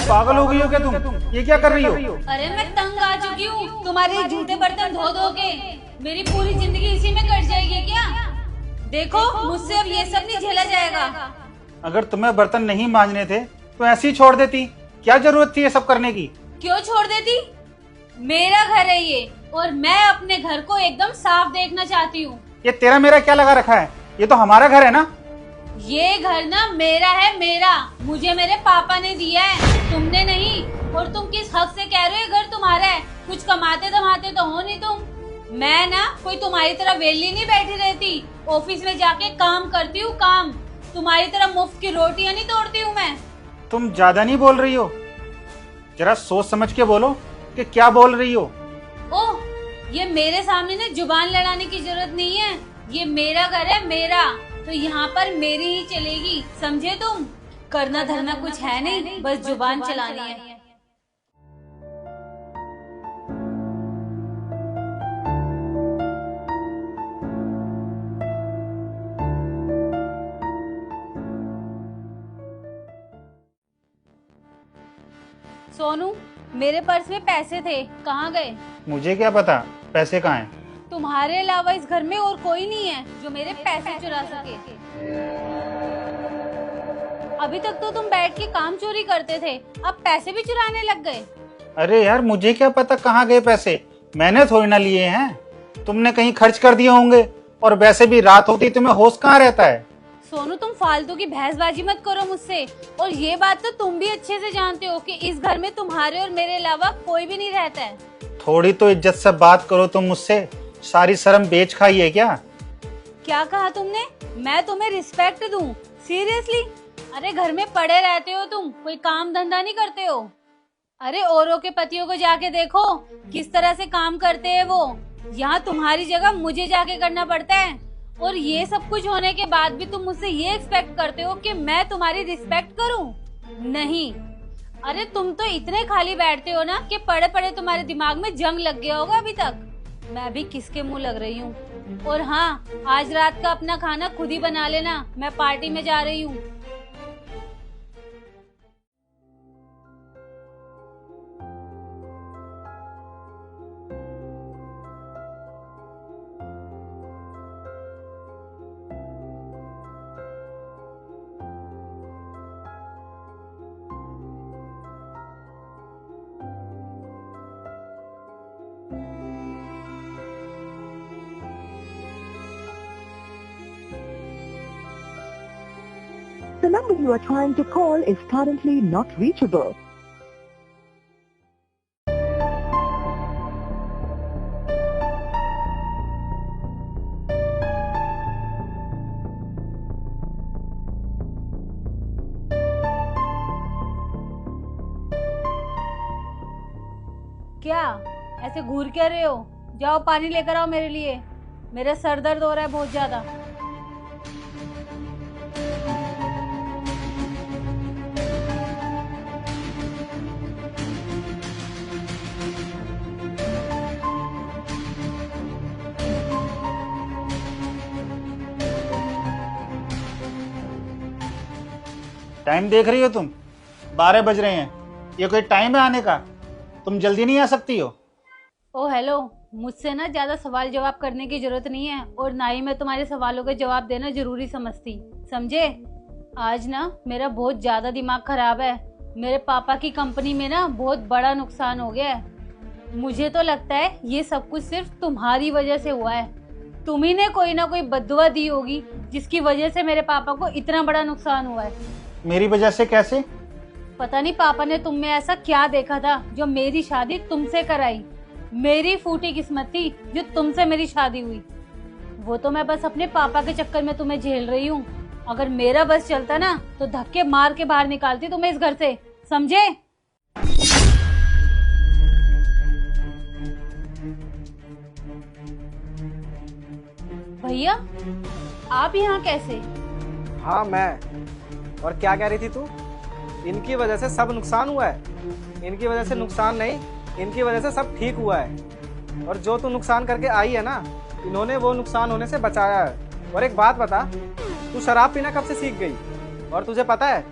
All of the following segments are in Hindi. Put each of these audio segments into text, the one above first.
पागल हो गई हो क्या तुम? ये क्या कर रही हो? अरे मैं तंग आ चुकी हूँ तुम्हारे जूठे बर्तन धो धो के। मेरी पूरी जिंदगी इसी में कट जाएगी क्या? देखो मुझसे अब ये सब नहीं झेला जाएगा। अगर तुम्हें बर्तन नहीं मांजने थे तो ऐसे ही छोड़ देती। क्या जरूरत थी ये सब करने की? क्यों छोड़ देती? मेरा घर है ये और मैं अपने घर को एकदम साफ देखना चाहती हूँ। ये तेरा मेरा क्या लगा रखा है? ये तो हमारा घर है ना। ये घर ना मेरा है, मेरा। मुझे मेरे पापा ने दिया है, तुमने नहीं। और तुम किस हक से कह रहे हो घर तुम्हारा है? कुछ कमाते धमाते तो हो नहीं तुम। मैं ना कोई तुम्हारी तरह वेली नहीं बैठी रहती, ऑफिस में जाके काम करती हूँ काम। तुम्हारी तरह मुफ्त की रोटियां नहीं तोड़ती हूँ मैं। तुम ज्यादा नहीं बोल रही हो? जरा सोच समझ के बोलो कि क्या बोल रही हो। ओह, ये मेरे सामने ना जुबान लड़ाने की जरूरत नहीं है। ये मेरा घर है, मेरा। तो यहाँ पर मेरी ही चलेगी, समझे तुम? करना धरना कुछ है नहीं, बस जुबान चलानी है। सोनू, मेरे पर्स में पैसे थे, कहाँ गए? मुझे क्या पता पैसे कहाँ हैं? तुम्हारे अलावा इस घर में और कोई नहीं है जो मेरे पैसे चुरा सके। अभी तक तो तुम बैठ के काम चोरी करते थे, अब पैसे भी चुराने लग गए। अरे यार, मुझे क्या पता कहाँ गए पैसे? मैंने थोड़ी ना लिए हैं। तुमने कहीं खर्च कर दिए होंगे। और वैसे भी रात होती तुम्हें होश कहाँ रहता है? सोनू, तुम फालतू की बहसबाजी मत करो मुझसे। और ये बात तो तुम भी अच्छे से जानते हो कि इस घर में तुम्हारे और मेरे अलावा कोई भी नहीं रहता है। थोड़ी तो इज्जत से बात करो तुम मुझसे। सारी शर्म बेच खाई है क्या? क्या कहा तुमने? मैं तुम्हें रिस्पेक्ट दूं? सीरियसली? अरे घर में पड़े रहते हो तुम, कोई काम धंधा नहीं करते हो। अरे औरों के पतियों को जाके देखो किस तरह से काम करते हैं वो। यहाँ तुम्हारी जगह मुझे जाके करना पड़ता है। और ये सब कुछ होने के बाद भी तुम मुझसे ये एक्सपेक्ट करते हो कि मैं तुम्हारी रिस्पेक्ट करूं? नहीं। अरे तुम तो इतने खाली बैठते हो ना कि पड़े पड़े तुम्हारे दिमाग में जंग लग गया होगा अभी तक। मैं भी किसके मुंह लग रही हूँ। और हाँ, आज रात का अपना खाना खुद ही बना लेना, मैं पार्टी में जा रही हूँ। The number you are trying to call is currently not reachable. क्या ऐसे घूर क्या रहे हो? जाओ पानी लेकर आओ मेरे लिए, मेरा सर दर्द हो रहा है बहुत ज्यादा। टाइम देख रही हो तुम? 12 बज रहे हैं। ये कोई टाइम है आने का? तुम जल्दी नहीं आ सकती हो? ओ हेलो, मुझसे ना ज्यादा सवाल जवाब करने की जरूरत नहीं है और ना ही मैं तुम्हारे सवालों के जवाब देना जरूरी समझती, समझे? आज ना मेरा बहुत ज्यादा दिमाग खराब है। मेरे पापा की कंपनी में ना बहुत बड़ा नुकसान हो गया है। मुझे तो लगता है ये सब कुछ सिर्फ तुम्हारी वजह से हुआ है। तुम्ही ने कोई ना कोई बद्दुआ दी होगी जिसकी वजह से मेरे पापा को इतना बड़ा नुकसान हुआ है। मेरी वजह से कैसे? पता नहीं पापा ने तुम में ऐसा क्या देखा था जो मेरी शादी तुमसे कराई। मेरी फूटी किस्मत थी जो तुमसे मेरी शादी हुई। वो तो मैं बस अपने पापा के चक्कर में तुम्हें झेल रही हूँ। अगर मेरा बस चलता ना तो धक्के मार के बाहर निकालती तुम्हें इस घर से, समझे? भैया, आप यहाँ कैसे? हाँ मैं। और क्या कह रही थी तू? इनकी वजह से सब नुकसान हुआ है। इनकी वजह से नुकसान नहीं, इनकी वजह से सब ठीक हुआ है। और जो तू नुकसान करके आई है ना, इन्होंने वो नुकसान होने से बचाया है। और एक बात बता, तू शराब पीना कब से सीख गई? और तुझे पता है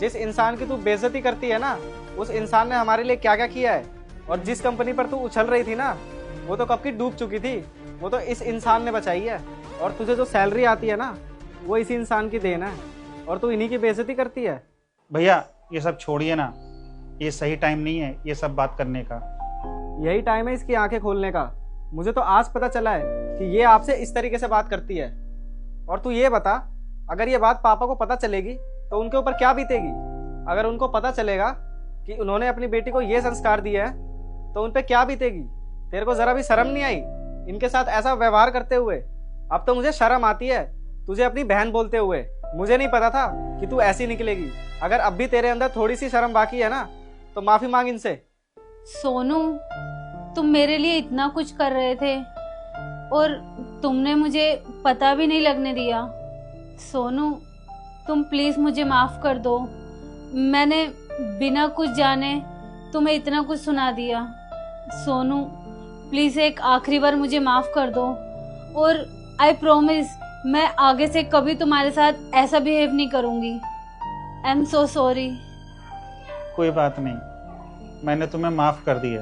जिस इंसान की तू बेइज्जती करती है ना, उस इंसान ने हमारे लिए क्या क्या किया है। और जिस कंपनी पर तू उछल रही थी ना, वो तो कब की डूब चुकी थी। वो तो इस इंसान ने बचाई है। और तुझे जो सैलरी आती है ना, वो इसी इंसान की देन है, और तू इन्हीं की बेइज्जती करती है। भैया ये सब छोड़िए ना, ये सही टाइम नहीं है ये सब बात करने का। यही टाइम है इसकी आंखें खोलने का। मुझे तो आज पता चला है कि ये आपसे इस तरीके से बात करती है। और तू ये बता, अगर ये बात पापा को पता चलेगी तो उनके ऊपर क्या बीतेगी। अगर उनको पता चलेगा कि उन्होंने अपनी बेटी को ये संस्कार दिया है तो उन पे क्या बीतेगी। तेरे को जरा भी शर्म नहीं आई इनके साथ ऐसा व्यवहार करते हुए। अब तो मुझे शर्म आती है तुझे अपनी बहन बोलते हुए। मुझे नहीं पता था कि तू ऐसी निकलेगी। अगर अब भी तेरे अंदर थोड़ी सी शर्म बाकी है ना, तो माफी मांग इनसे। सोनू, तुम मेरे लिए इतना कुछ कर रहे थे और तुमने मुझे पता भी नहीं लगने दिया। सोनू, तुम प्लीज मुझे माफ कर दो। मैंने बिना कुछ जाने तुम्हें इतना कुछ सुना दिया। सोनू, प्लीज एक आखिरी बार मुझे माफ कर दो, और आई प्रॉमिस मैं आगे से कभी तुम्हारे साथ ऐसा बिहेव नहीं करूंगी। I am so sorry. कोई बात नहीं, मैंने तुम्हें माफ कर दिया।